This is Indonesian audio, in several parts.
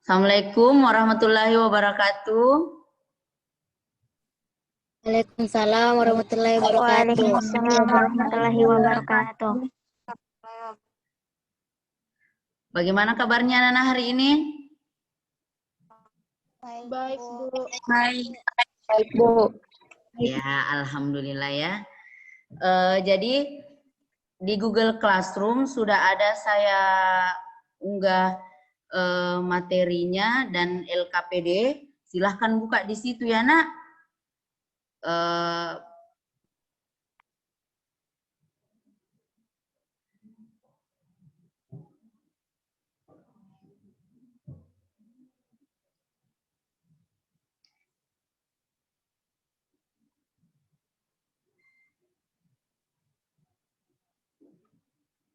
Assalamualaikum warahmatullahi wabarakatuh. Waalaikumsalam warahmatullahi wabarakatuh. Waalaikumsalam warahmatullahi wabarakatuh. Bagaimana kabarnya Nana hari ini? Baik, Bu. Baik, Bu. Ya, alhamdulillah ya. Jadi di Google Classroom sudah ada saya unggah materinya dan LKPD. Silahkan buka di situ ya, Nak.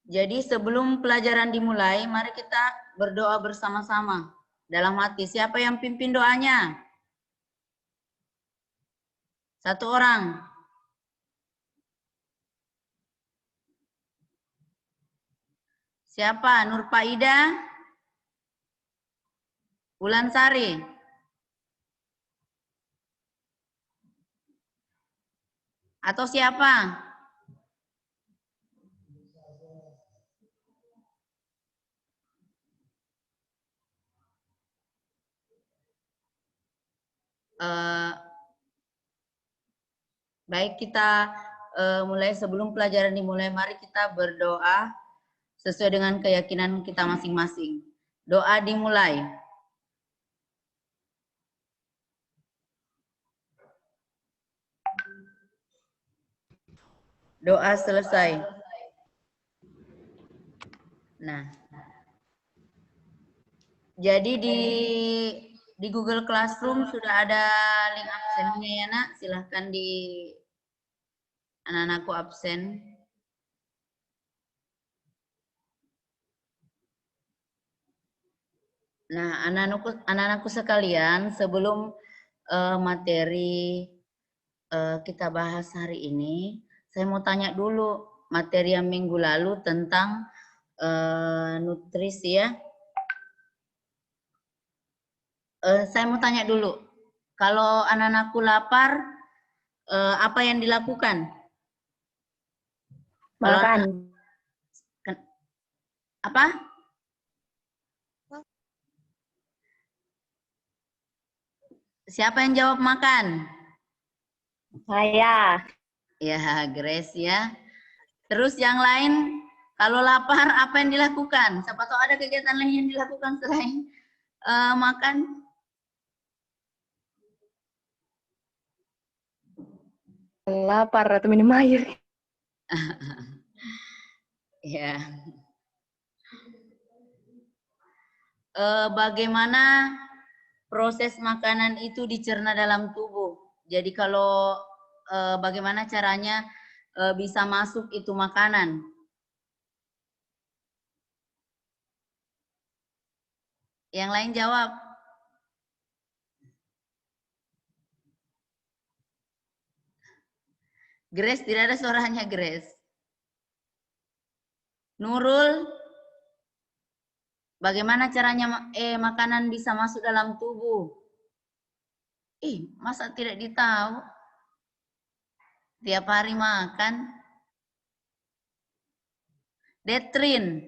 Jadi sebelum pelajaran dimulai, mari kita berdoa bersama-sama dalam hati. Siapa yang pimpin doanya? Satu orang. Siapa? Nur Faida? Bulan Sari? Atau siapa? Baik, kita mulai. Sebelum pelajaran dimulai, mari kita berdoa sesuai dengan keyakinan kita masing-masing. Doa dimulai. Doa selesai. Nah, jadi di Google Classroom sudah ada link absennya ya, Nak. Silahkan di anak-anakku absen. Nah, anak-anakku sekalian, sebelum materi kita bahas hari ini, saya mau tanya dulu materi yang minggu lalu tentang nutrisi ya. Saya mau tanya dulu, kalau anak-anakku lapar, apa yang dilakukan? Makan. Apa? Siapa yang jawab makan? Saya. Ya, Grace ya. Terus yang lain, kalau lapar apa yang dilakukan? Siapa tahu ada kegiatan lain yang dilakukan selain makan? Lapar atau minum air. Ya. Bagaimana proses makanan itu dicerna dalam tubuh? Jadi kalau bagaimana caranya bisa masuk itu makanan? Yang lain jawab. Grace, tidak ada suaranya Grace. Nurul, bagaimana caranya makanan bisa masuk dalam tubuh? Masa tidak ditahu? Tiap hari makan. Detrin.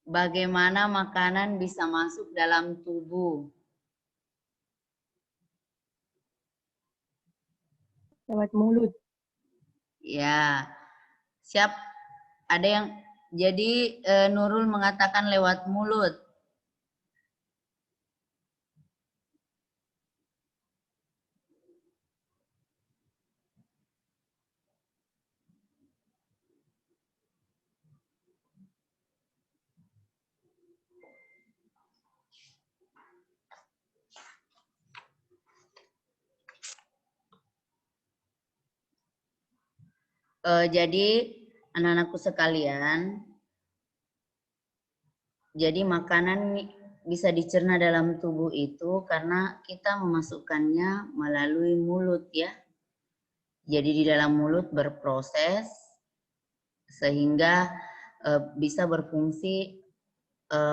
Bagaimana makanan bisa masuk dalam tubuh? Lewat mulut. Ya, siap. Ada yang jadi Nurul mengatakan lewat mulut. Jadi anak-anakku sekalian, jadi makanan bisa dicerna dalam tubuh itu karena kita memasukkannya melalui mulut ya. Jadi di dalam mulut berproses sehingga bisa berfungsi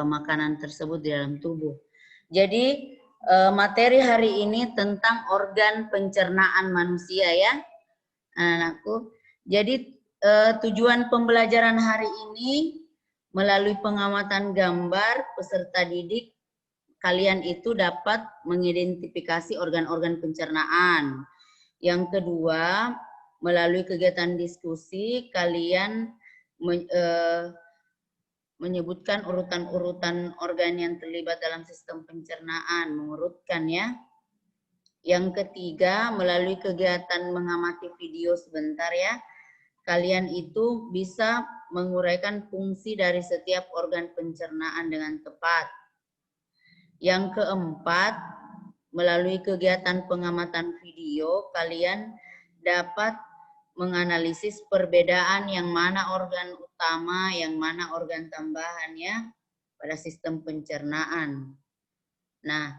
makanan tersebut di dalam tubuh. Jadi materi hari ini tentang organ pencernaan manusia ya, anak-anakku. Jadi tujuan pembelajaran hari ini melalui pengamatan gambar peserta didik, kalian itu dapat mengidentifikasi organ-organ pencernaan. Yang kedua, melalui kegiatan diskusi, kalian menyebutkan urutan-urutan organ yang terlibat dalam sistem pencernaan, mengurutkan ya. Yang ketiga, melalui kegiatan mengamati video sebentar ya, kalian itu bisa menguraikan fungsi dari setiap organ pencernaan dengan tepat. Yang keempat, melalui kegiatan pengamatan video, kalian dapat menganalisis perbedaan yang mana organ utama, yang mana organ tambahannya pada sistem pencernaan. Nah,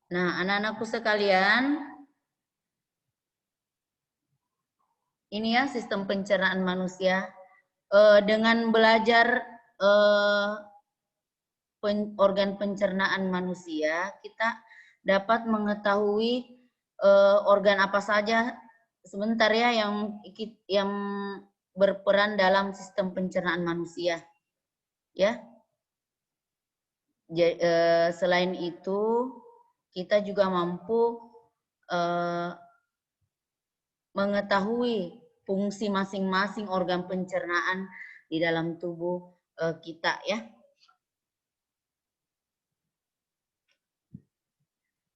anak-anakku sekalian, ini ya sistem pencernaan manusia. Dengan belajar organ pencernaan manusia, kita dapat mengetahui organ apa saja sebentar ya yang berperan dalam sistem pencernaan manusia. Ya. Selain itu, kita juga mampu mengetahui fungsi masing-masing organ pencernaan di dalam tubuh kita ya.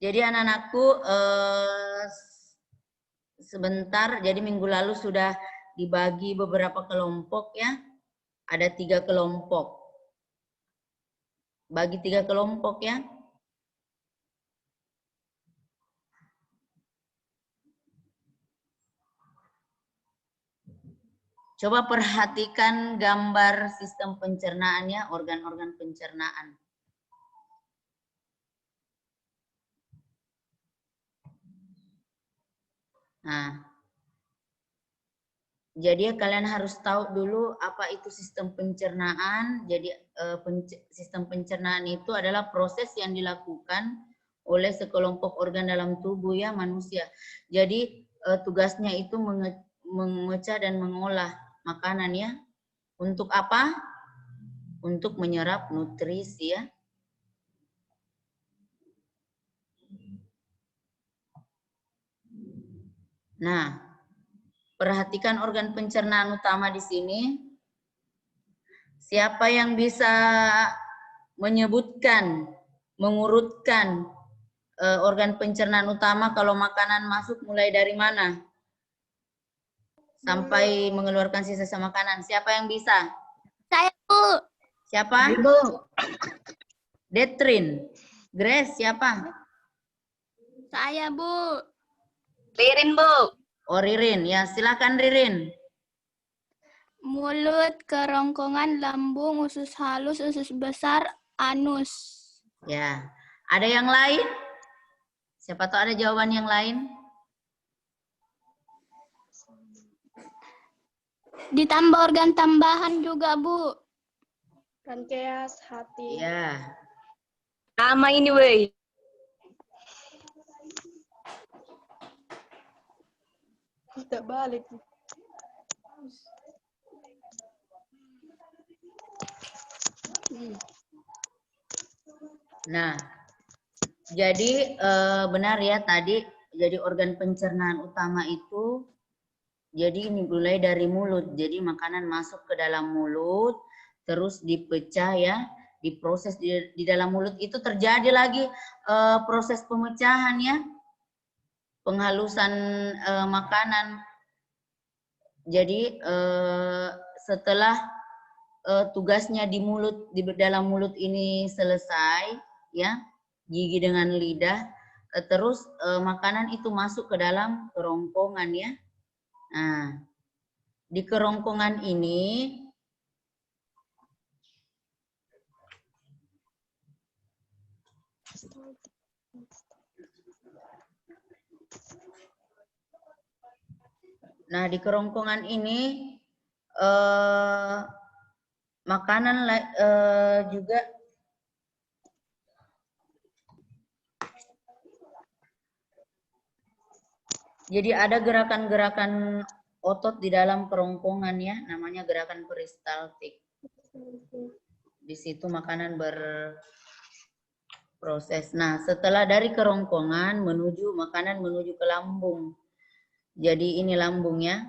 Jadi anak-anakku sebentar, jadi minggu lalu sudah dibagi beberapa kelompok ya. Ada 3 kelompok. Bagi 3 kelompok ya. Coba perhatikan gambar sistem pencernaannya, organ-organ pencernaan. Nah, jadi kalian harus tahu dulu apa itu sistem pencernaan. Jadi sistem pencernaan itu adalah proses yang dilakukan oleh sekelompok organ dalam tubuh ya manusia. Jadi tugasnya itu memecah dan mengolah makanan ya. Untuk apa? Untuk menyerap nutrisi ya. Nah, perhatikan organ pencernaan utama di sini. Siapa yang bisa menyebutkan, mengurutkan organ pencernaan utama kalau makanan masuk mulai dari mana? Sampai mengeluarkan sisa makanan. Siapa yang bisa? Saya, Bu. Siapa? Bu. Detrin. Grace, siapa? Saya, Bu. Ririn, Bu. Oh, Ririn. Ya, silakan Ririn. Mulut, kerongkongan, lambung, usus halus, usus besar, anus. Ya. Ada yang lain? Siapa tahu ada jawaban yang lain? Ditambah organ tambahan juga, Bu. Pankreas, hati. Ya. Nama ini, woi. Tidak balik. Nah, jadi benar ya tadi, jadi organ pencernaan utama itu, jadi ini mulai dari mulut. Jadi makanan masuk ke dalam mulut, terus dipecah ya, diproses di dalam mulut itu terjadi lagi proses pemecahan ya, penghalusan makanan. Jadi setelah tugasnya di mulut, di dalam mulut ini selesai ya, gigi dengan lidah, terus makanan itu masuk ke dalam kerongkongan ya. Nah, di kerongkongan ini Nah, di kerongkongan ini makanan juga jadi ada gerakan-gerakan otot di dalam kerongkongan ya, namanya gerakan peristaltik. Di situ makanan berproses. Nah, setelah dari kerongkongan makanan menuju ke lambung. Jadi ini lambungnya.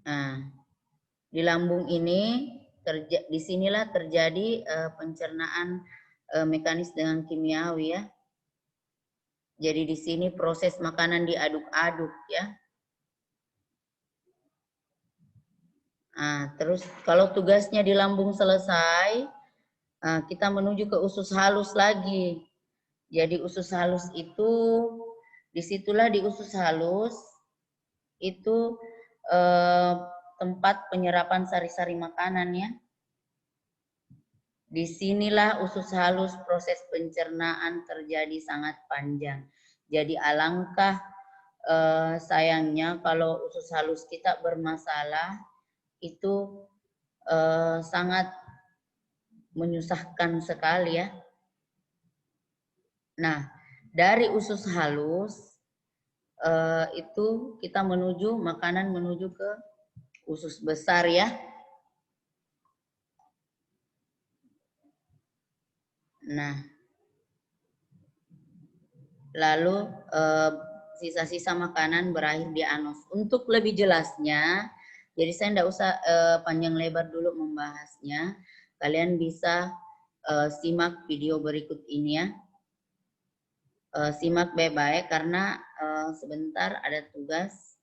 Nah, di lambung ini disinilah terjadi pencernaan mekanis dengan kimiawi ya. Jadi di sini proses makanan diaduk-aduk ya. Nah, terus kalau tugasnya di lambung selesai, kita menuju ke usus halus lagi. Jadi usus halus itu, disitulah di usus halus itu tempat penyerapan sari-sari makanan ya. Disinilah usus halus proses pencernaan terjadi sangat panjang. Jadi alangkah sayangnya kalau usus halus kita bermasalah, itu sangat menyusahkan sekali ya. Nah, dari usus halus itu kita makanan menuju ke usus besar ya. Nah, lalu sisa-sisa makanan berakhir di anus. Untuk lebih jelasnya, jadi saya tidak usah panjang lebar dulu membahasnya. Kalian bisa simak video berikut ini ya. Simak baik-baik karena sebentar ada tugas.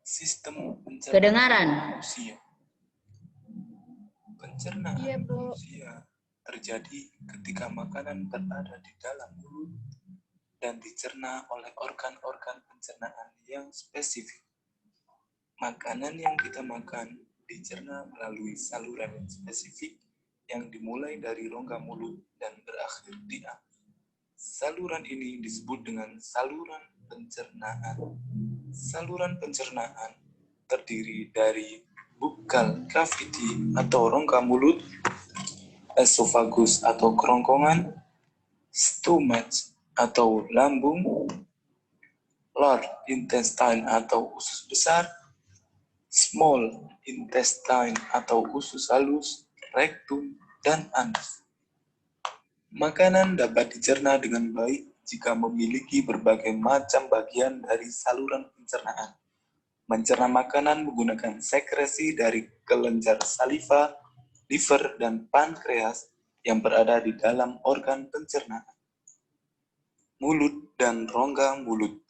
Sistem pencernaan Kedengaran? manusia. Pencernaan manusia terjadi ketika makanan berada di dalam mulut dan dicerna oleh organ-organ pencernaan yang spesifik. Makanan yang kita makan dicerna melalui saluran yang spesifik yang dimulai dari rongga mulut dan berakhir di anus. Saluran ini disebut dengan saluran pencernaan. Saluran pencernaan terdiri dari buccal cavity atau rongga mulut, esophagus atau kerongkongan, stomach atau lambung, large intestine atau usus besar, small intestine atau usus halus, rectum, dan anus. Makanan dapat dicerna dengan baik jika memiliki berbagai macam bagian dari saluran pencernaan. Mencerna makanan menggunakan sekresi dari kelenjar saliva, liver, dan pankreas yang berada di dalam organ pencernaan. Mulut dan rongga mulut.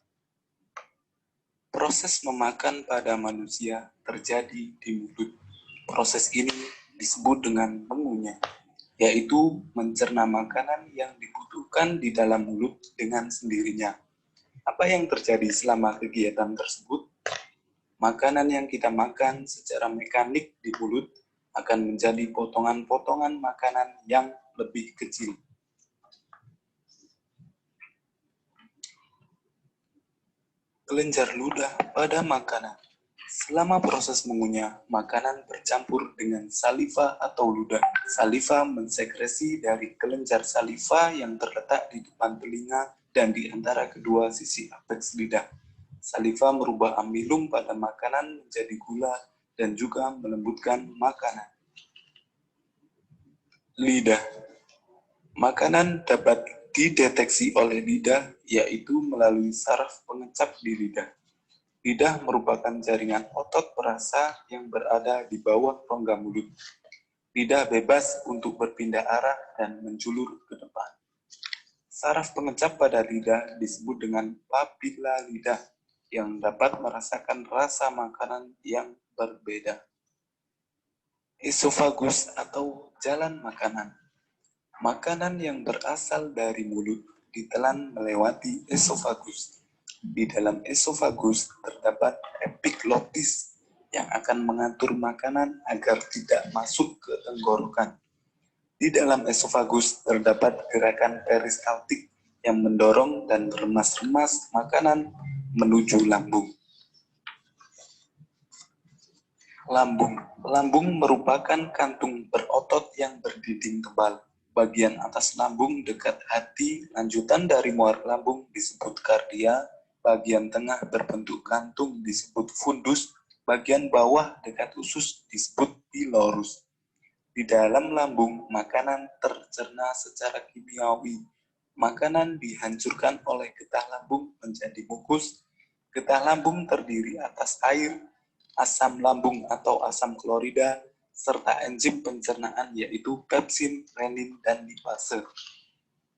Proses memakan pada manusia terjadi di mulut. Proses ini disebut dengan mengunyah, yaitu mencerna makanan yang dibutuhkan di dalam mulut dengan sendirinya. Apa yang terjadi selama kegiatan tersebut? Makanan yang kita makan secara mekanik di mulut akan menjadi potongan-potongan makanan yang lebih kecil. Kelenjar ludah pada makanan. Selama proses mengunyah, makanan bercampur dengan saliva atau ludah. Saliva mensekresi dari kelenjar saliva yang terletak di depan telinga dan di antara kedua sisi apeks lidah. Saliva merubah amilum pada makanan menjadi gula dan juga melembutkan makanan. Lidah. Makanan dapat dideteksi oleh lidah, yaitu melalui saraf pengecap di lidah. Lidah merupakan jaringan otot perasa yang berada di bawah rongga mulut. Lidah bebas untuk berpindah arah dan menjulur ke depan. Saraf pengecap pada lidah disebut dengan papila lidah yang dapat merasakan rasa makanan yang berbeda. Esofagus atau jalan makanan. Makanan yang berasal dari mulut ditelan melewati esofagus. Di dalam esofagus terdapat epiglotis yang akan mengatur makanan agar tidak masuk ke tenggorokan. Di dalam esofagus terdapat gerakan peristaltik yang mendorong dan meremas-remas makanan menuju lambung. Lambung merupakan kantung berotot yang berdinding tebal. Bagian atas lambung dekat hati, lanjutan dari muara lambung disebut kardia, bagian tengah berbentuk kantung disebut fundus, bagian bawah dekat usus disebut pilorus. Di dalam lambung, makanan tercerna secara kimiawi. Makanan dihancurkan oleh getah lambung menjadi mukus. Getah lambung terdiri atas air, asam lambung atau asam klorida, serta enzim pencernaan yaitu pepsin, renin, dan lipase.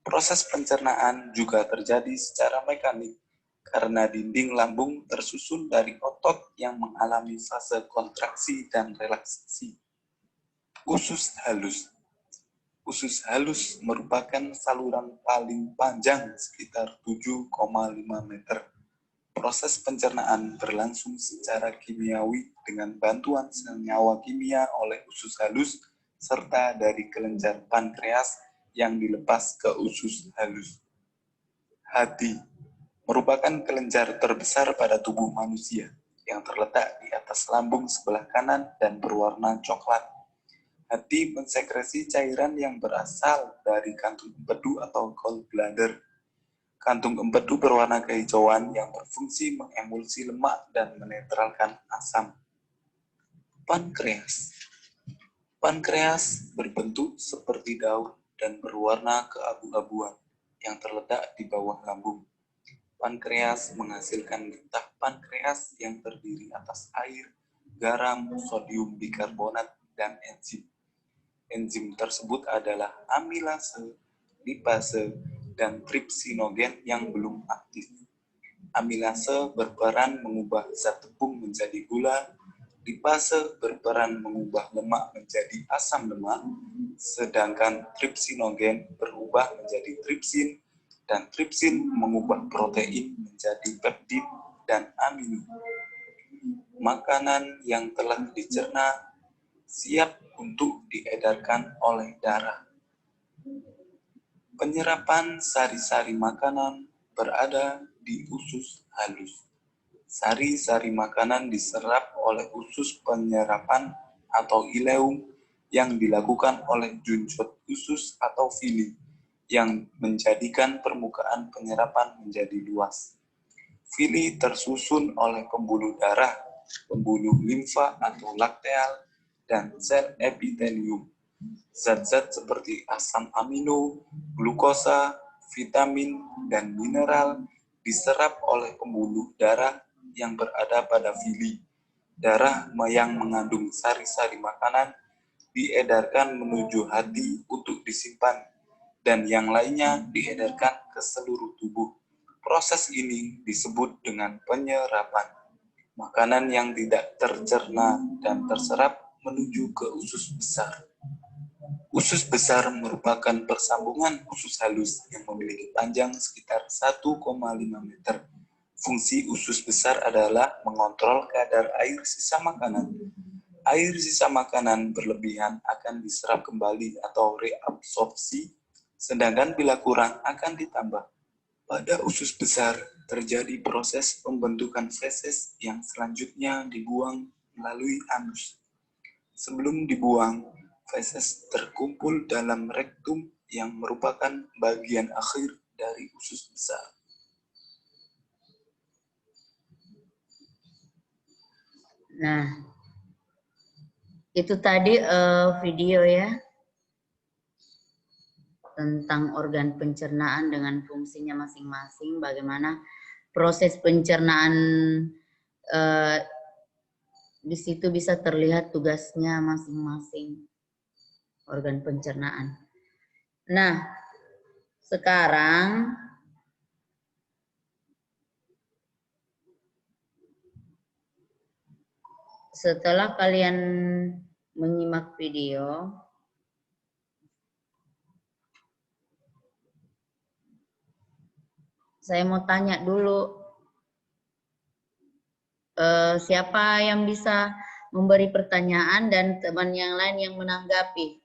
Proses pencernaan juga terjadi secara mekanik karena dinding lambung tersusun dari otot yang mengalami fase kontraksi dan relaksasi. Usus halus. Usus halus merupakan saluran paling panjang sekitar 7,5 meter. Proses pencernaan berlangsung secara kimiawi dengan bantuan senyawa kimia oleh usus halus serta dari kelenjar pankreas yang dilepas ke usus halus. Hati merupakan kelenjar terbesar pada tubuh manusia yang terletak di atas lambung sebelah kanan dan berwarna coklat. Hati mensekresi cairan yang berasal dari kantung empedu atau gallbladder. Kantung empedu berwarna kehijauan yang berfungsi mengemulsi lemak dan menetralkan asam. Pankreas. Pankreas berbentuk seperti daun dan berwarna keabu-abuan yang terletak di bawah lambung. Pankreas menghasilkan getah pankreas yang terdiri atas air, garam, sodium bikarbonat, dan enzim. Enzim tersebut adalah amilase, lipase, dan tripsinogen yang belum aktif. Amilase berperan mengubah zat tepung menjadi gula, lipase berperan mengubah lemak menjadi asam lemak, sedangkan tripsinogen berubah menjadi tripsin, dan tripsin mengubah protein menjadi peptid dan amino. Makanan yang telah dicerna siap untuk diedarkan oleh darah. Penyerapan sari-sari makanan berada di usus halus. Sari-sari makanan diserap oleh usus penyerapan atau ileum yang dilakukan oleh junjot usus atau villi yang menjadikan permukaan penyerapan menjadi luas. Villi tersusun oleh pembuluh darah, pembuluh limfa atau lakteal, dan sel epitelium. Zat-zat seperti asam amino, glukosa, vitamin, dan mineral diserap oleh pembuluh darah yang berada pada villi. Darah yang mengandung sari-sari makanan diedarkan menuju hati untuk disimpan, dan yang lainnya diedarkan ke seluruh tubuh. Proses ini disebut dengan penyerapan. Makanan yang tidak tercerna dan terserap menuju ke usus besar. Usus besar merupakan persambungan usus halus yang memiliki panjang sekitar 1,5 meter. Fungsi usus besar adalah mengontrol kadar air sisa makanan. Air sisa makanan berlebihan akan diserap kembali atau reabsorpsi, sedangkan bila kurang akan ditambah. Pada usus besar terjadi proses pembentukan feses yang selanjutnya dibuang melalui anus. Sebelum dibuang, feses terkumpul dalam rektum yang merupakan bagian akhir dari usus besar. Nah, itu tadi video ya tentang organ pencernaan dengan fungsinya masing-masing, bagaimana proses pencernaan di situ bisa terlihat tugasnya masing-masing organ pencernaan. Nah, sekarang setelah kalian menyimak video, saya mau tanya dulu, siapa yang bisa memberi pertanyaan dan teman yang lain yang menanggapi.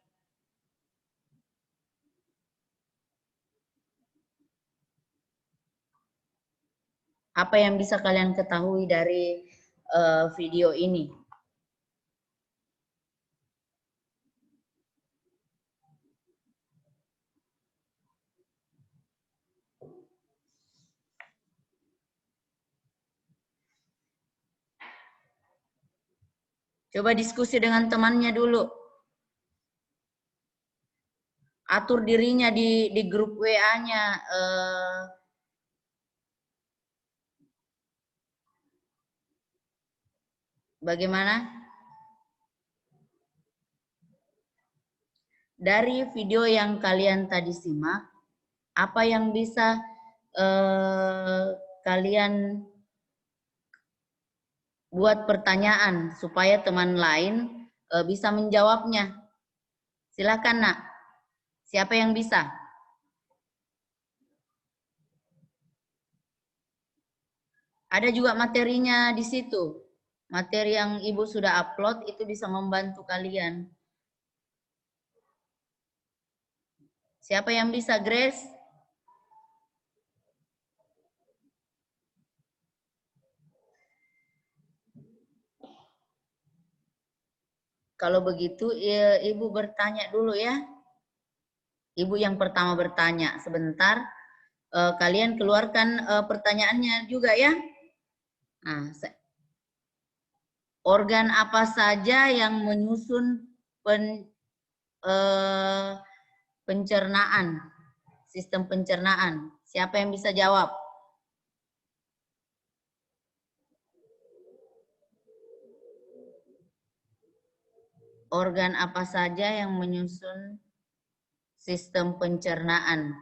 Apa yang bisa kalian ketahui dari video ini? Coba diskusi dengan temannya dulu. Atur dirinya di grup WA-nya. Bagaimana? Dari video yang kalian tadi simak, apa yang bisa kalian buat pertanyaan supaya teman lain bisa menjawabnya? Silakan, Nak. Siapa yang bisa? Ada juga materinya di situ. Materi yang Ibu sudah upload itu bisa membantu kalian. Siapa yang bisa, Grace? Kalau begitu, Ibu bertanya dulu ya. Ibu yang pertama bertanya. Sebentar, kalian keluarkan pertanyaannya juga ya. Nah, organ apa saja yang menyusun pencernaan, sistem pencernaan? Siapa yang bisa jawab? Organ apa saja yang menyusun sistem pencernaan?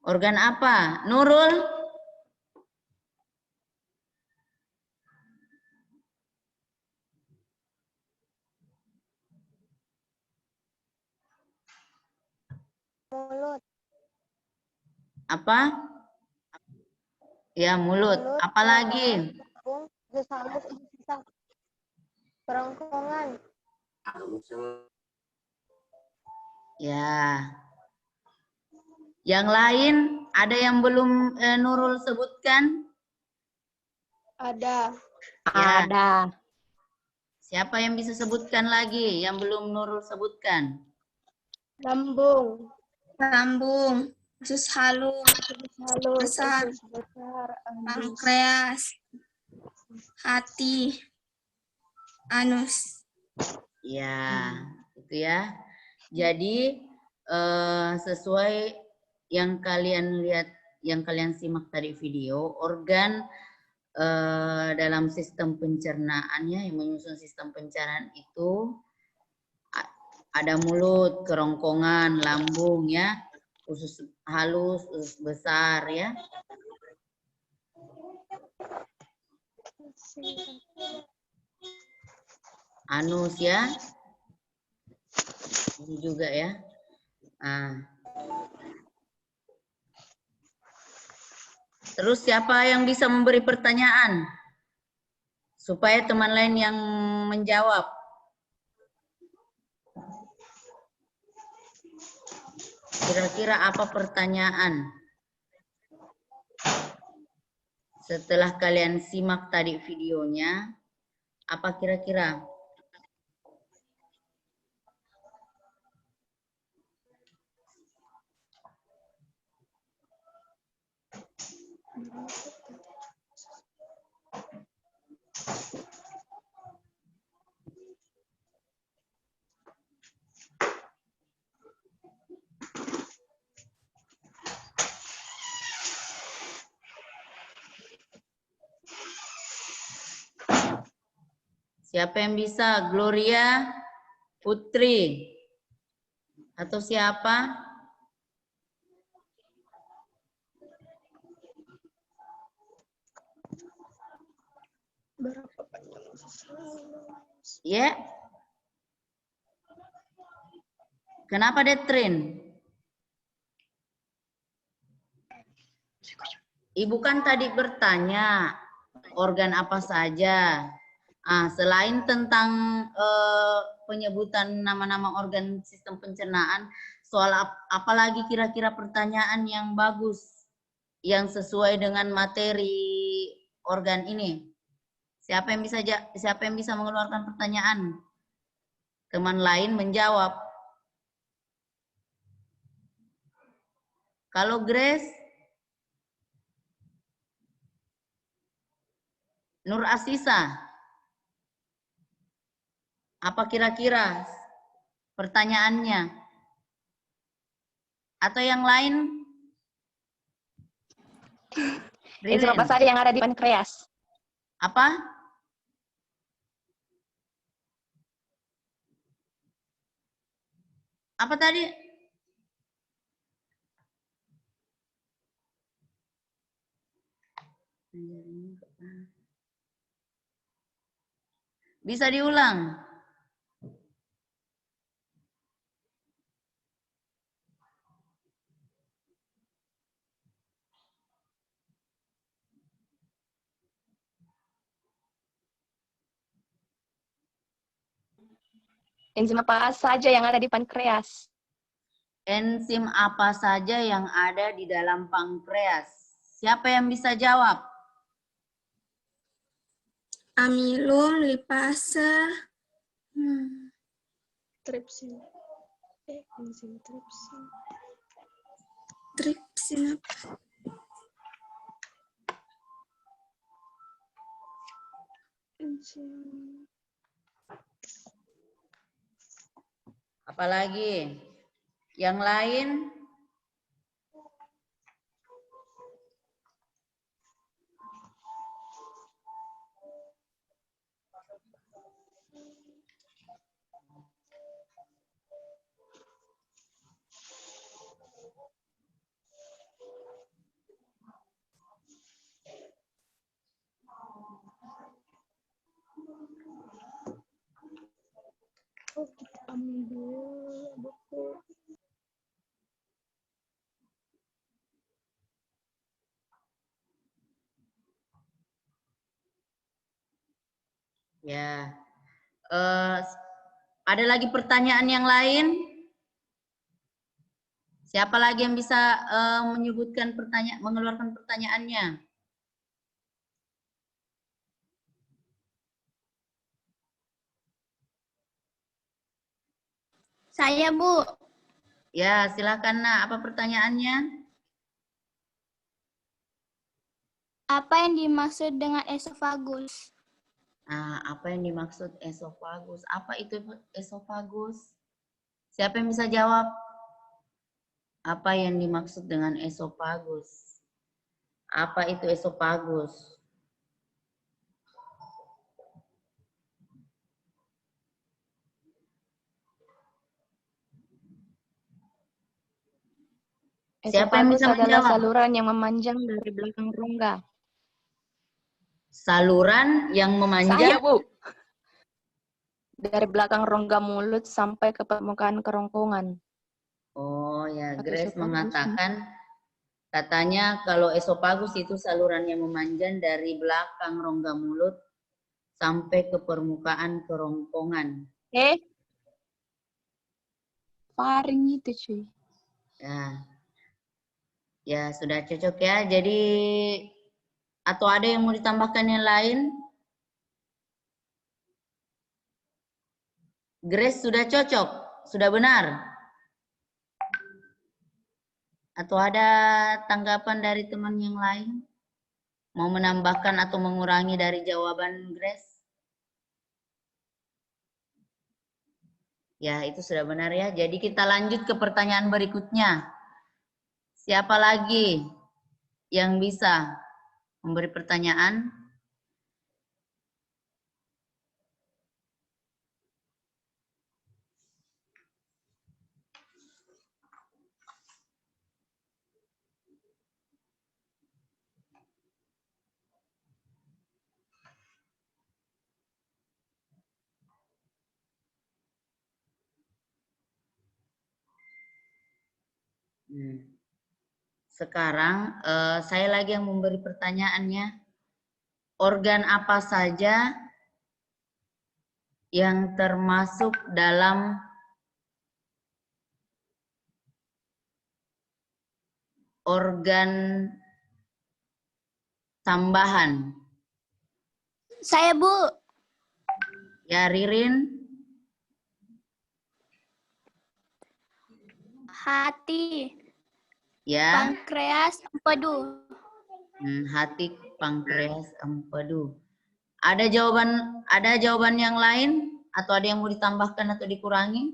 Organ apa? Nurul? Mulut. Apa? Ya, mulut. Apalagi? Usus halus, usus besar. Kerongkongan. Ya. Yang lain ada yang belum Nurul sebutkan? Ada. Ya. Ada. Siapa yang bisa sebutkan lagi yang belum Nurul sebutkan? Lambung. Lambung. Usus halus. Usus halus. Besar. Usus besar. Pankreas. Hati. Anus. Ya, itu ya. Jadi sesuai yang kalian lihat, yang kalian simak tadi video, organ dalam sistem pencernaannya yang menyusun sistem pencernaan itu ada mulut, kerongkongan, lambung ya, usus halus, usus besar ya. Anus ya. Ini juga ya. Nah. Terus siapa yang bisa memberi pertanyaan? Supaya teman lain yang menjawab. Kira-kira apa pertanyaan? Setelah kalian simak tadi videonya, apa kira-kira? Siapa yang bisa? Gloria, Putri, atau siapa? Berapa panjang? Ya. Kenapa Detrin? Ibu kan tadi bertanya organ apa saja. Selain tentang penyebutan nama-nama organ sistem pencernaan, soal apa lagi kira-kira pertanyaan yang bagus, yang sesuai dengan materi organ ini? Siapa yang bisa mengeluarkan pertanyaan? Teman lain menjawab. Kalau Grace, Nur Asisa, apa kira-kira pertanyaannya? Atau yang lain? Enzim apa saja yang ada di pankreas? Apa? Apa tadi? Bisa diulang? Enzim apa saja yang ada di pankreas? Enzim apa saja yang ada di dalam pankreas? Siapa yang bisa jawab? Amilum, lipase, Tripsin. Enzim tripsin. tripsin Enzim. Apalagi? Yang lain? Oh, kita ambil buku. Ya. Ada lagi pertanyaan yang lain? Siapa lagi yang bisa menyebutkan pertanyaan, mengeluarkan pertanyaannya? Saya, Bu. Ya, silakan Nak. Apa pertanyaannya? Apa yang dimaksud dengan esofagus? Nah, apa yang dimaksud esofagus? Apa itu esofagus? Siapa yang bisa jawab? Apa yang dimaksud dengan esofagus? Apa itu esofagus? Siapa yang Esofagus bisa adalah menjawab? saluran yang memanjang dari belakang rongga. Saluran yang Saya, memanjang. Bu. Dari belakang rongga mulut sampai ke permukaan kerongkongan. Oh ya, Atau Grace esofagus. mengatakan katanya kalau esofagus itu saluran yang memanjang dari belakang rongga mulut sampai ke permukaan kerongkongan. Faring itu, cuy. Ya, ya sudah cocok ya. Jadi atau ada yang mau ditambahkan yang lain? Grace sudah cocok, sudah benar. Atau ada tanggapan dari teman yang lain? Mau menambahkan atau mengurangi dari jawaban Grace? Ya, itu sudah benar ya. Jadi kita lanjut ke pertanyaan berikutnya. Siapa lagi yang bisa memberi pertanyaan? Sekarang saya lagi yang memberi pertanyaannya. Organ apa saja yang termasuk dalam organ tambahan? Saya, Bu. Ya, Ririn. Hati, Ya. pankreas, empedu. Hati, pankreas, empedu. Ada jawaban yang lain atau ada yang mau ditambahkan atau dikurangi?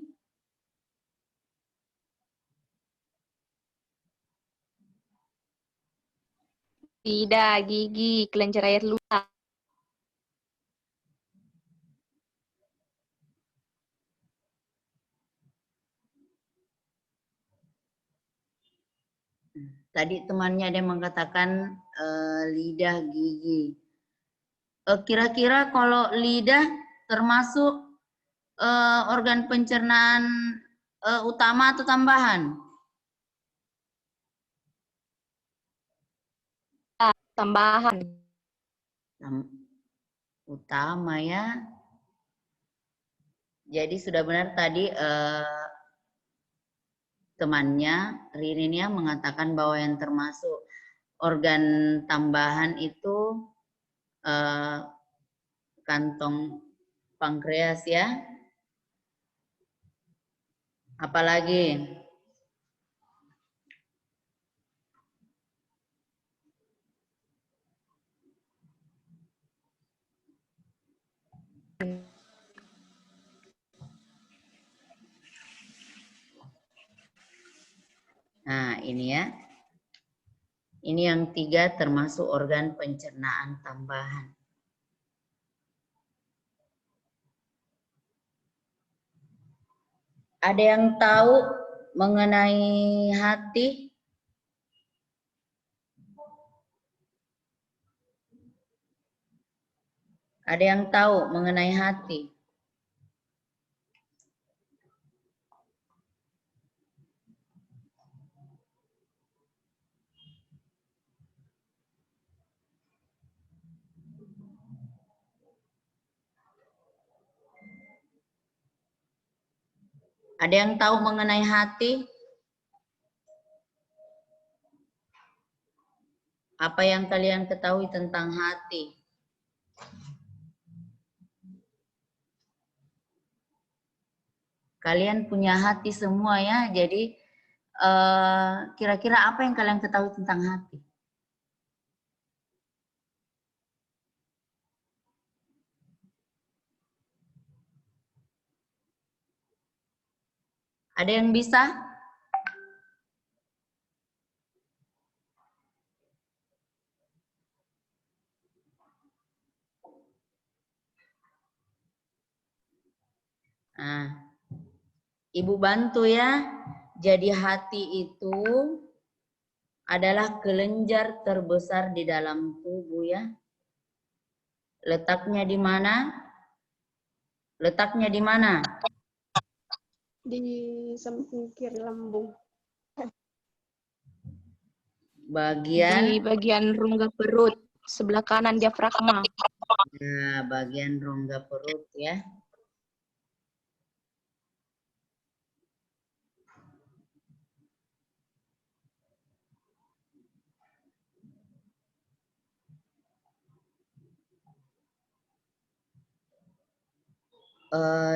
Lidah, gigi, kelenjar air luar. Tadi temannya ada yang mengatakan lidah, gigi. Kira-kira kalau lidah termasuk organ pencernaan utama atau tambahan? Tambahan. Utama ya. Jadi sudah benar tadi temannya Ririnnya mengatakan bahwa yang termasuk organ tambahan itu kantong pankreas ya. Apalagi? Nah, ini ya. Ini yang 3 termasuk organ pencernaan tambahan. Ada yang tahu mengenai hati? Ada yang tahu mengenai hati? Ada yang tahu mengenai hati? Apa yang kalian ketahui tentang hati? Kalian punya hati semua ya, jadi kira-kira apa yang kalian ketahui tentang hati? Ada yang bisa? Nah, Ibu bantu ya. Jadi hati itu adalah kelenjar terbesar di dalam tubuh ya. Letaknya di mana? Letaknya di mana? Di samping kiri lambung. Di bagian rongga perut, sebelah kanan diafragma. Nah, bagian rongga perut ya.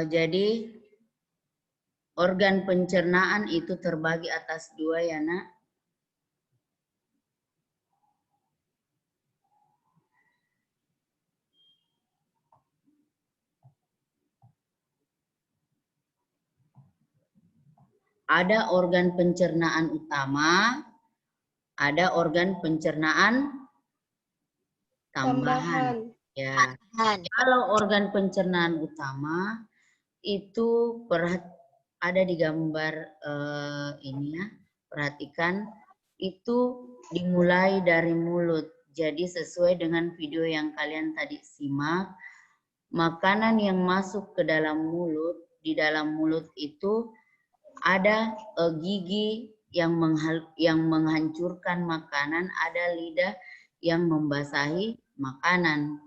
Jadi organ pencernaan itu terbagi atas 2 ya nak. Ada organ pencernaan utama, ada organ pencernaan tambahan. Ya. Kalau organ pencernaan utama itu ada di gambar ini ya. Perhatikan itu dimulai dari mulut. Jadi sesuai dengan video yang kalian tadi simak, makanan yang masuk ke dalam mulut, di dalam mulut itu ada gigi yang menghancurkan makanan, ada lidah yang membasahi makanan.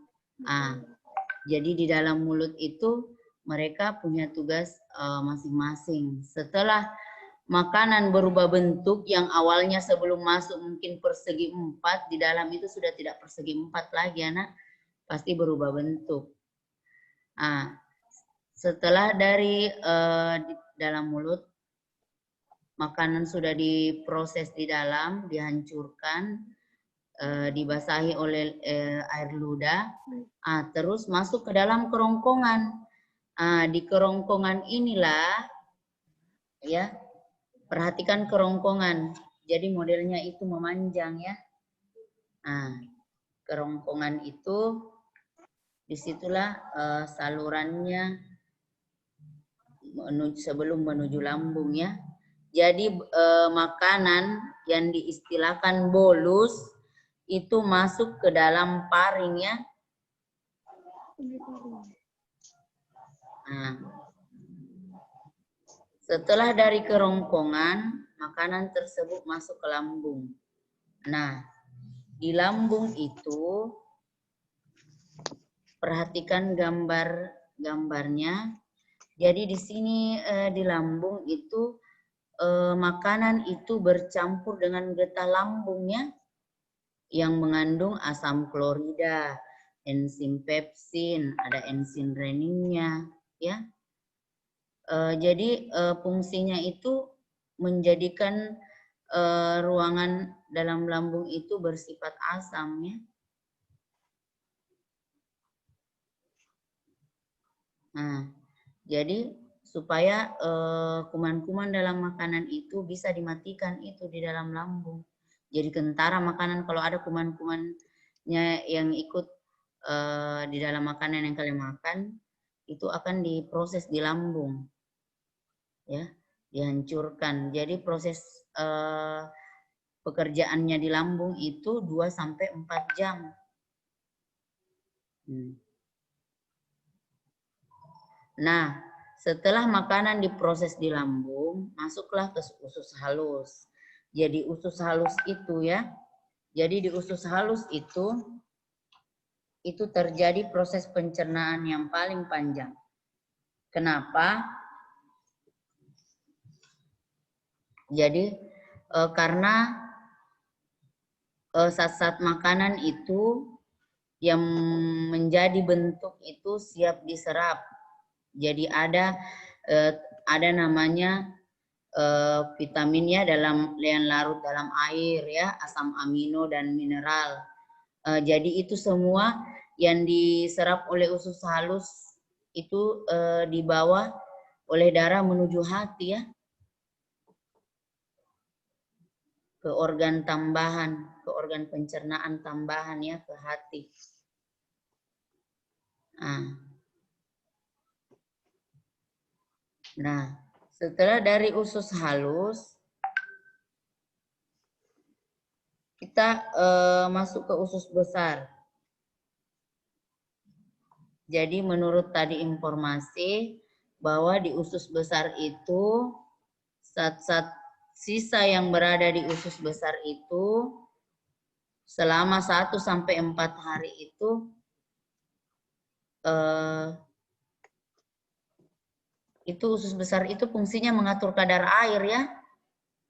Jadi di dalam mulut itu mereka punya tugas masing-masing. Setelah makanan berubah bentuk yang awalnya sebelum masuk mungkin persegi 4, di dalam itu sudah tidak persegi 4 lagi, anak. Pasti berubah bentuk. Setelah dari di dalam mulut, makanan sudah diproses di dalam, dihancurkan, dibasahi oleh air ludah, terus masuk ke dalam kerongkongan. Di kerongkongan inilah, ya, perhatikan kerongkongan. Jadi modelnya itu memanjang, ya. Kerongkongan itu disitulah salurannya sebelum menuju lambung, ya. Jadi makanan yang diistilahkan bolus itu masuk ke dalam paring, ya. Setelah dari kerongkongan, makanan tersebut masuk ke lambung. Nah, di lambung itu perhatikan gambarnya. Jadi di sini di lambung itu makanan itu bercampur dengan getah lambungnya yang mengandung asam klorida, enzim pepsin, ada enzim reninnya, ya. Jadi fungsinya itu menjadikan ruangan dalam lambung itu bersifat asam, ya. Jadi supaya kuman-kuman dalam makanan itu bisa dimatikan itu di dalam lambung. Jadi kentara makanan, kalau ada kuman-kumannya yang ikut di dalam makanan yang kalian makan, itu akan diproses di lambung, ya, dihancurkan. Jadi proses pekerjaannya di lambung itu 2-4 jam. Nah, setelah makanan diproses di lambung, masuklah ke usus halus. Jadi usus halus itu, ya. Jadi di usus halus itu terjadi proses pencernaan yang paling panjang. Kenapa? Jadi karena zat-zat makanan itu yang menjadi bentuk itu siap diserap. Jadi ada namanya vitaminnya yang larut dalam air, ya, asam amino dan mineral. Jadi itu semua yang diserap oleh usus halus itu dibawa oleh darah menuju hati, ya, ke organ tambahan, ke organ pencernaan tambahan, ya, ke hati. Nah, setelah dari usus halus, kita masuk ke usus besar. Jadi menurut tadi informasi bahwa di usus besar itu zat-zat sisa yang berada di usus besar itu selama 1-4 hari itu usus besar itu fungsinya mengatur kadar air, ya,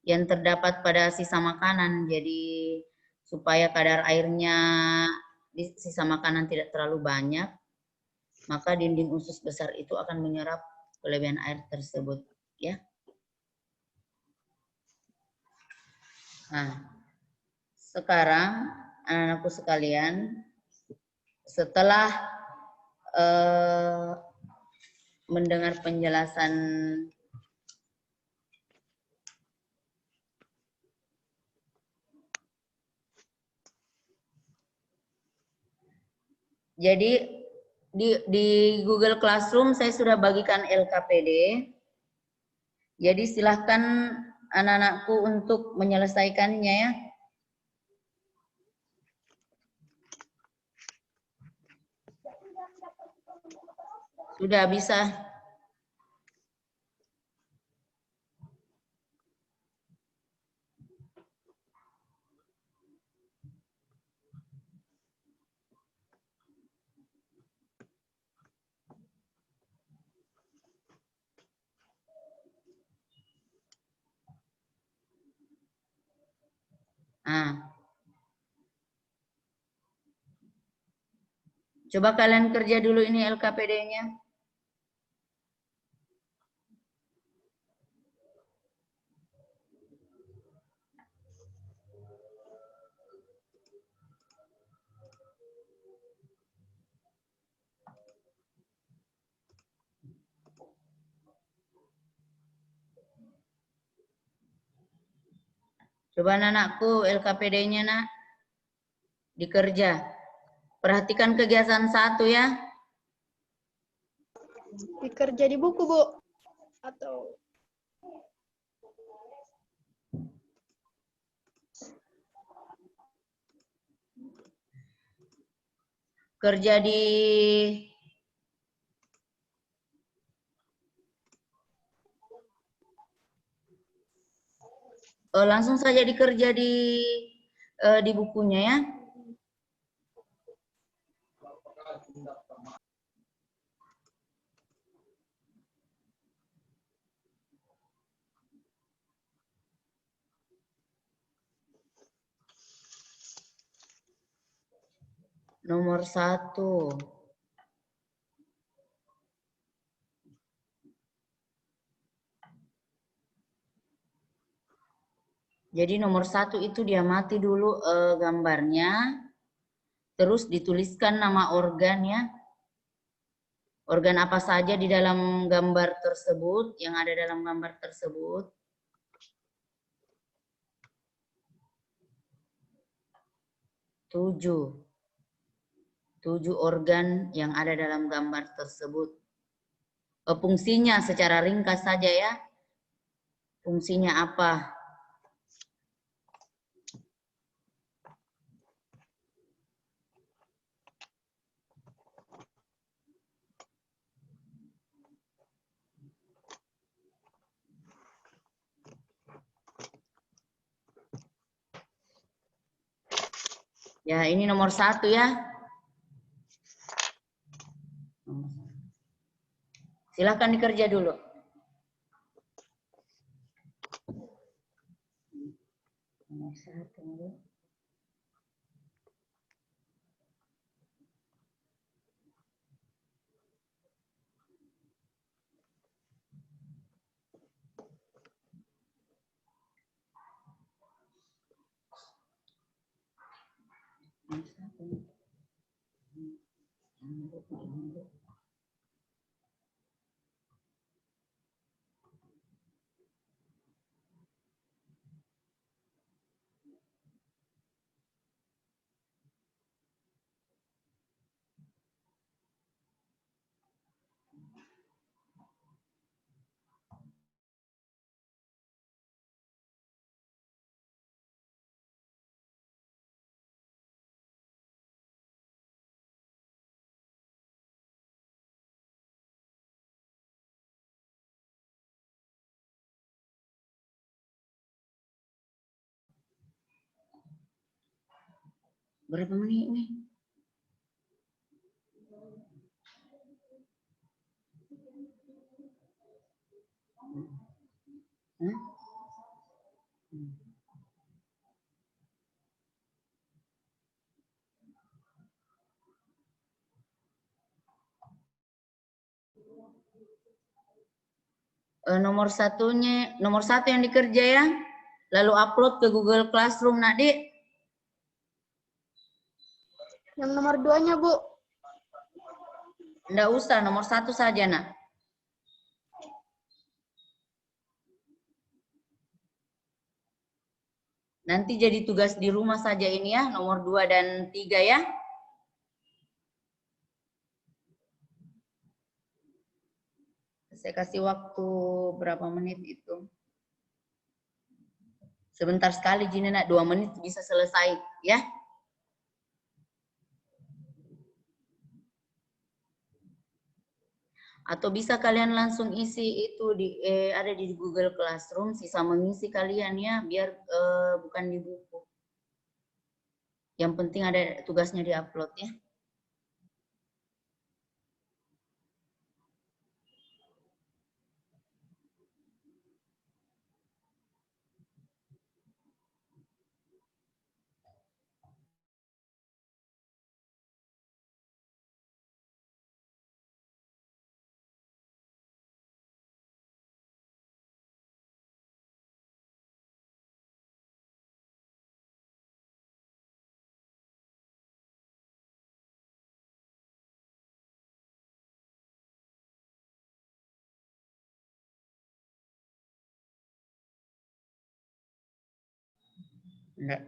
yang terdapat pada sisa makanan. Jadi supaya kadar airnya di sisa makanan tidak terlalu banyak, maka dinding usus besar itu akan menyerap kelebihan air tersebut, ya. Nah, sekarang anak-anakku sekalian, setelah mendengar penjelasan jadi di Google Classroom saya sudah bagikan LKPD. Jadi silahkan anak-anakku untuk menyelesaikannya, ya. Sudah bisa. Nah, coba kalian kerja dulu ini LKPD-nya. Coba anakku LKPD-nya nak dikerja. Perhatikan kegiatan 1 ya. Dikerja di buku, Bu. Atau Kerja di langsung saja dikerja di bukunya ya. Nomor 1. Jadi nomor 1 itu dia mati dulu gambarnya, terus dituliskan nama organ ya. Organ apa saja di dalam gambar tersebut, yang ada dalam gambar tersebut. Tujuh organ yang ada dalam gambar tersebut. Fungsinya secara ringkas saja ya. Fungsinya apa? Ya, ini nomor 1 ya. Silahkan dikerja dulu. Nomor 1. Berapa menit nih? Hah? Nomor 1-nya, nomor 1 yang dikerja ya. Lalu upload ke Google Classroom, Nak Dik. yang nomor 2-nya, Bu. Enggak usah, nomor 1 saja, Nak. Nanti jadi tugas di rumah saja ini ya, nomor 2 dan 3 ya. Saya kasih waktu berapa menit itu. Sebentar sekali, Jini, Nak. 2 menit bisa selesai ya. Atau bisa kalian langsung isi itu ada di Google Classroom, sisa mengisi kalian ya, biar bukan di buku. Yang penting ada tugasnya di-upload ya. Enggak.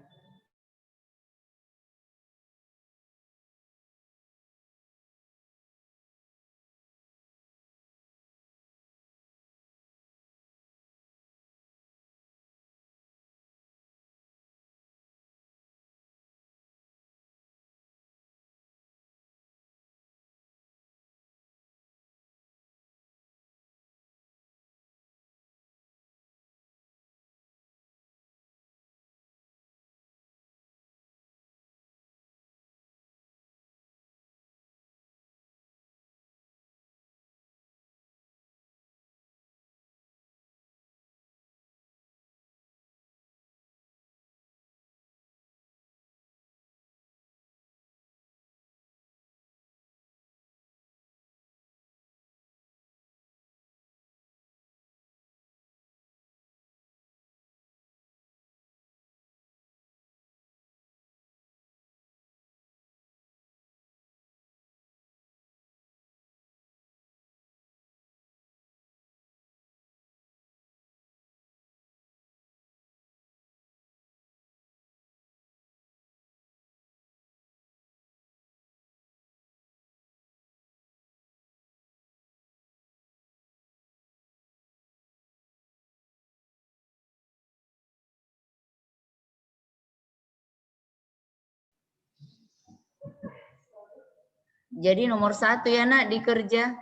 Jadi nomor 1 ya nak di kerja.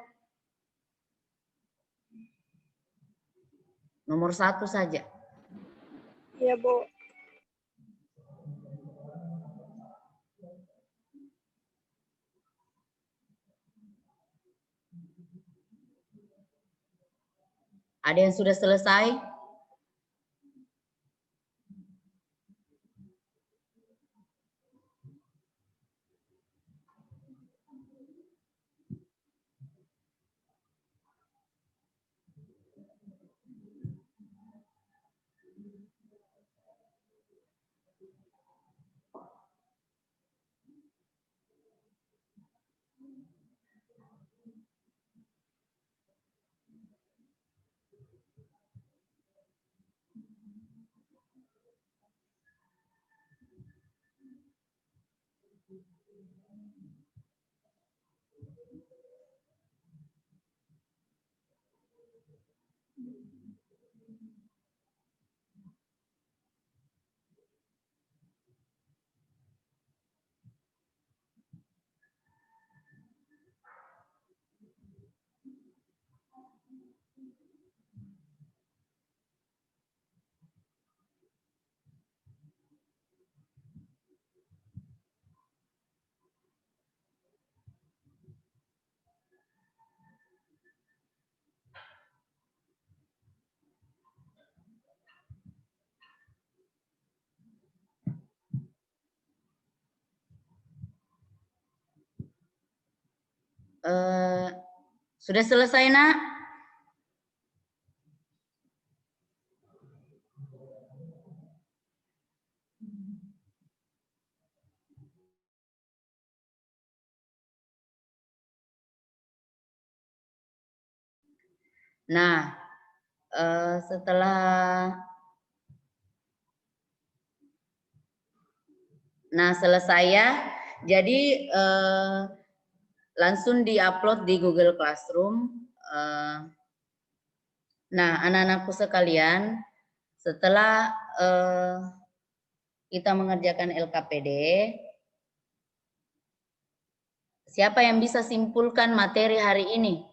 Nomor 1 saja. Iya, Bu. Ada yang sudah selesai? Sudah selesai nak? Nah, selesai ya. Jadi langsung diupload di Google Classroom. Nah, anak-anakku sekalian, setelah kita mengerjakan LKPD, siapa yang bisa simpulkan materi hari ini?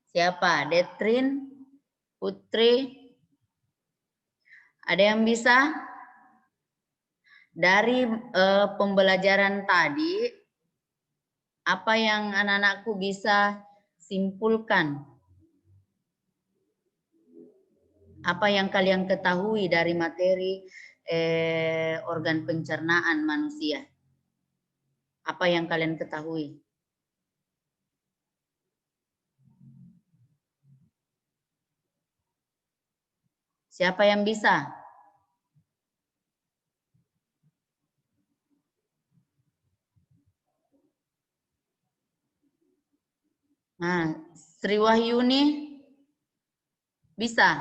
Siapa? Detrin? Putri? Ada yang bisa? Dari pembelajaran tadi, apa yang anak-anakku bisa simpulkan? Apa yang kalian ketahui dari materi organ pencernaan manusia? Apa yang kalian ketahui? Siapa yang bisa? Nah, Sri Wahyuni, Bisa?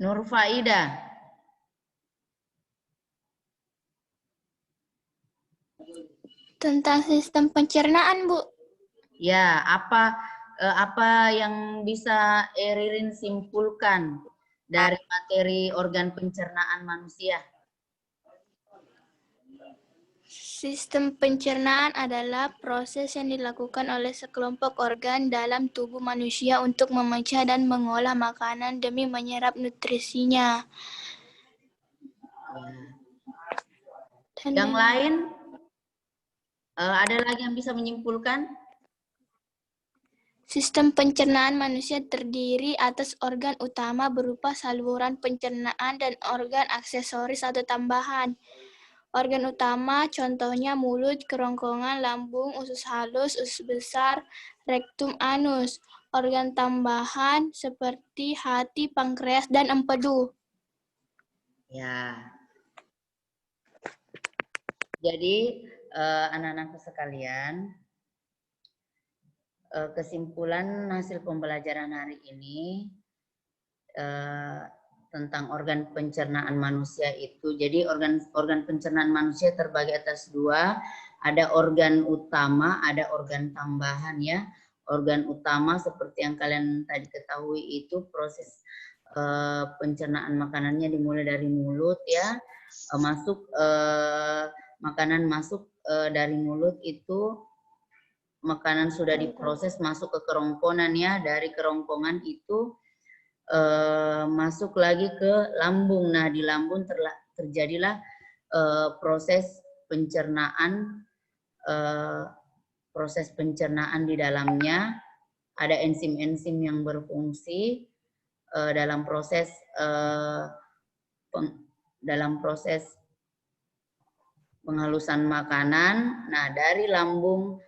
Nur Faida. Tentang sistem pencernaan, Bu. Ya, apa yang bisa Ririn simpulkan dari materi organ pencernaan manusia? Sistem pencernaan adalah proses yang dilakukan oleh sekelompok organ dalam tubuh manusia untuk memecah dan mengolah makanan demi menyerap nutrisinya. Yang lain, ada lagi yang bisa menyimpulkan? Sistem pencernaan manusia terdiri atas organ utama berupa saluran pencernaan dan organ aksesoris atau tambahan. Organ utama contohnya mulut, kerongkongan, lambung, usus halus, usus besar, rektum, anus. Organ tambahan seperti hati, pankreas, dan empedu. Ya. Jadi anak-anakku sekalian, kesimpulan hasil pembelajaran hari ini tentang organ pencernaan manusia itu. Jadi organ pencernaan manusia terbagi atas dua, ada organ utama, ada organ tambahan ya. Organ utama seperti yang kalian tadi ketahui itu proses pencernaan makanannya dimulai dari mulut ya, makanan masuk dari mulut itu, makanan sudah diproses masuk ke kerongkongan ya, dari kerongkongan itu masuk lagi ke lambung. Nah, di lambung terjadilah proses pencernaan di dalamnya. Ada enzim-enzim yang berfungsi dalam proses penghalusan makanan. Nah, dari lambung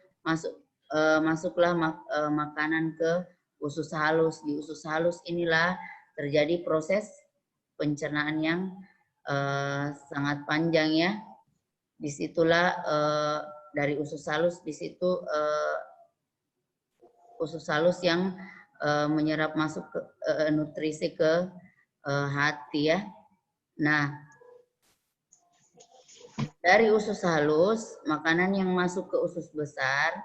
masuklah makanan ke usus halus. Di usus halus inilah terjadi proses pencernaan yang sangat panjang ya. Disitulah dari usus halus, di situ usus halus yang menyerap masuk ke nutrisi ke hati ya. Nah, dari usus halus makanan yang masuk ke usus besar.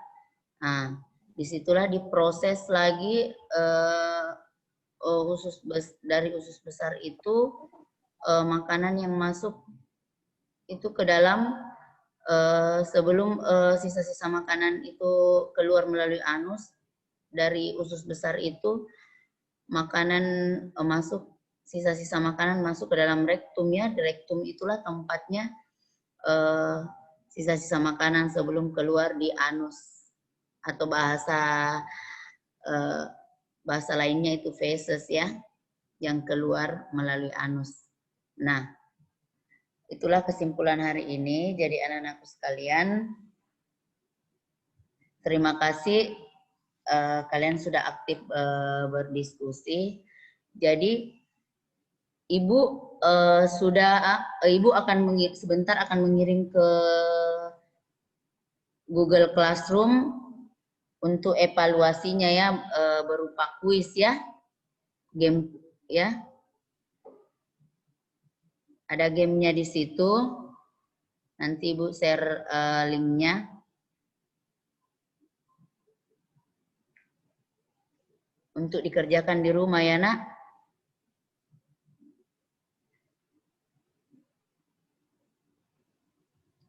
Nah, disitulah diproses lagi dari usus besar itu makanan yang masuk itu ke dalam sebelum sisa-sisa makanan itu keluar melalui anus. Dari usus besar itu makanan sisa-sisa makanan masuk ke dalam rektum ya. Di rektum itulah tempatnya sisa-sisa makanan sebelum keluar di anus, atau bahasa lainnya itu feses ya, yang keluar melalui anus. Nah, itulah kesimpulan hari ini. Jadi anak-anakku sekalian, terima kasih kalian sudah aktif berdiskusi. Jadi Ibu Ibu sebentar akan mengirim ke Google Classroom untuk evaluasinya ya, berupa kuis ya, game ya. Ada gamenya di situ. Nanti Ibu share linknya. Untuk dikerjakan di rumah ya nak.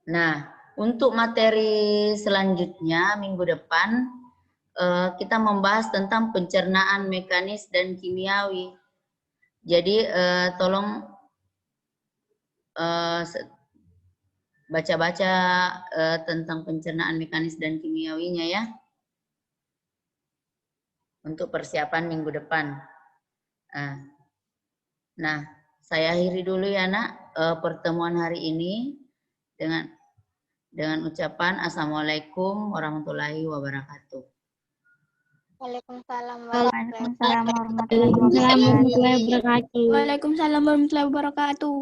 Nah, untuk materi selanjutnya minggu depan kita membahas tentang pencernaan mekanis dan kimiawi. Jadi tolong baca-baca tentang pencernaan mekanis dan kimiawinya ya. Untuk persiapan minggu depan. Nah, saya akhiri dulu ya nak pertemuan hari ini dengan ucapan Assalamualaikum warahmatullahi wabarakatuh. Waalaikumsalam Waalaikumsalam warahmatullahi wabarakatuh. Waalaikumsalam warahmatullahi wabarakatuh.